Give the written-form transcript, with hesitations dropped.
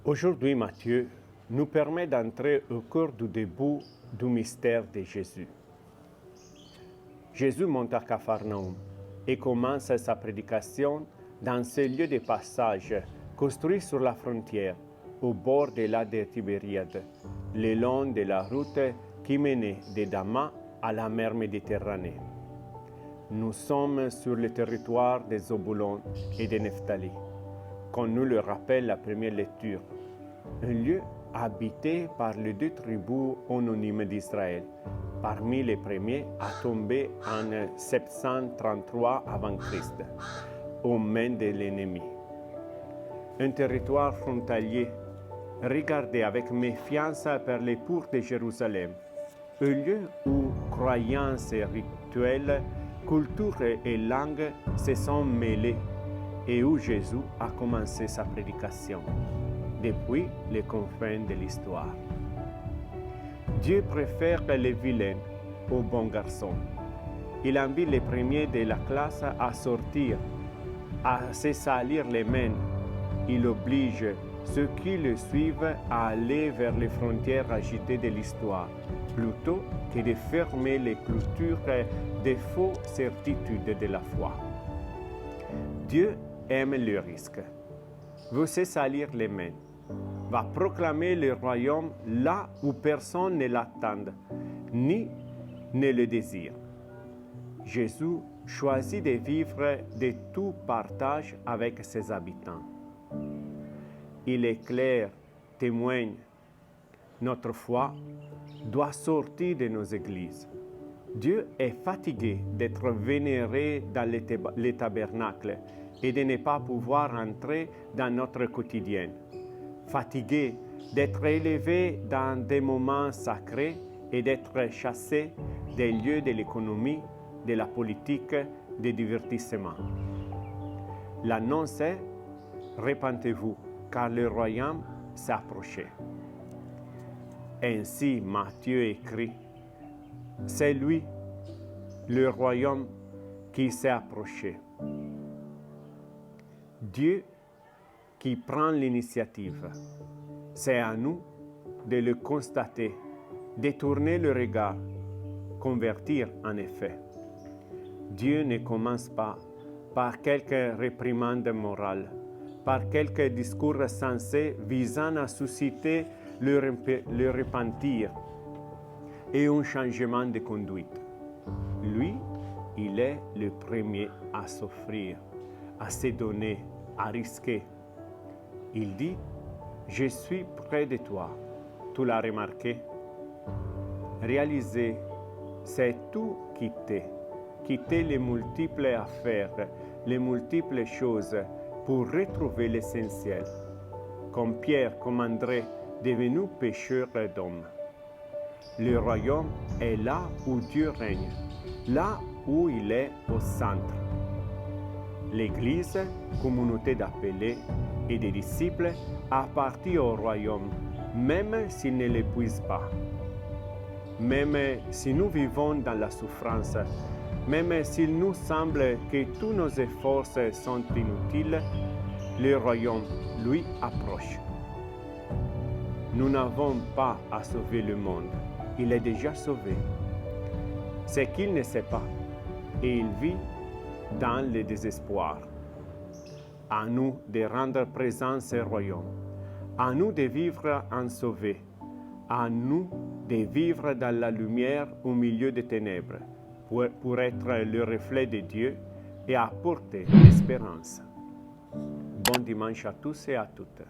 Aujourd'hui, Matthieu nous permet d'entrer au cœur du début du mystère de Jésus. Jésus monte à Capharnaüm et commence sa prédication dans ce lieu de passage construit sur la frontière, au bord de la de Tibériade, le long de la route qui menait de Damas à la mer Méditerranée. Nous sommes sur le territoire de Zobulon et de Nephtali, comme nous le rappelle la première lecture, un lieu habité par les deux tribus anonymes d'Israël, parmi les premiers à tomber en 733 avant Christ, aux mains de l'ennemi. Un territoire frontalier, regardé avec méfiance par les portes de Jérusalem, un lieu où croyances et rituels, culture et langue se sont mêlés et où Jésus a commencé sa prédication, depuis les confins de l'histoire. Dieu préfère les vilains aux bons garçons. Il invite les premiers de la classe à sortir, à se salir les mains. Il oblige ceux qui le suivent à aller vers les frontières agitées de l'histoire, plutôt que de fermer les clôtures des fausses certitudes de la foi. Dieu aime le risque. Veut se salir les mains. Va proclamer le royaume là où personne ne l'attend, ni ne le désire. Jésus choisit de vivre de tout partage avec ses habitants. Il éclaire, témoigne. Notre foi doit sortir de nos églises. Dieu est fatigué d'être vénéré dans les tabernacles et de ne pas pouvoir entrer dans notre quotidien. Fatigué d'être élevé dans des moments sacrés et d'être chassé des lieux de l'économie, de la politique, des divertissements. L'annonce est « Repentez-vous, car le royaume s'est approché ». Ainsi, Matthieu écrit « C'est lui, le royaume, qui s'est approché ». Dieu qui prend l'initiative. C'est à nous de le constater, de tourner le regard, convertir en effet. Dieu ne commence pas par quelques réprimandes morales, par quelques discours sensés visant à susciter le repentir et un changement de conduite. Lui, il est le premier à s'offrir, à se donner, à risquer. Il dit, « Je suis près de toi ». Tu l'as remarqué? Réaliser, c'est tout quitter les multiples affaires, les multiples choses pour retrouver l'essentiel. Comme Pierre, comme André, devenus pécheurs d'hommes. Le royaume est là où Dieu règne, là où il est au centre. L'Église, communauté d'appelés et des disciples, appartient au royaume, même s'il ne l'épuise pas. Même si nous vivons dans la souffrance, même s'il nous semble que tous nos efforts sont inutiles, le royaume, lui, approche. Nous n'avons pas à sauver le monde, il est déjà sauvé. C'est qu'il ne sait pas, et il vit dans le désespoir. À nous de rendre présent ce royaume, à nous de vivre en sauvé, à nous de vivre dans la lumière au milieu des ténèbres, pour être le reflet de Dieu et apporter l'espérance. Bon dimanche à tous et à toutes.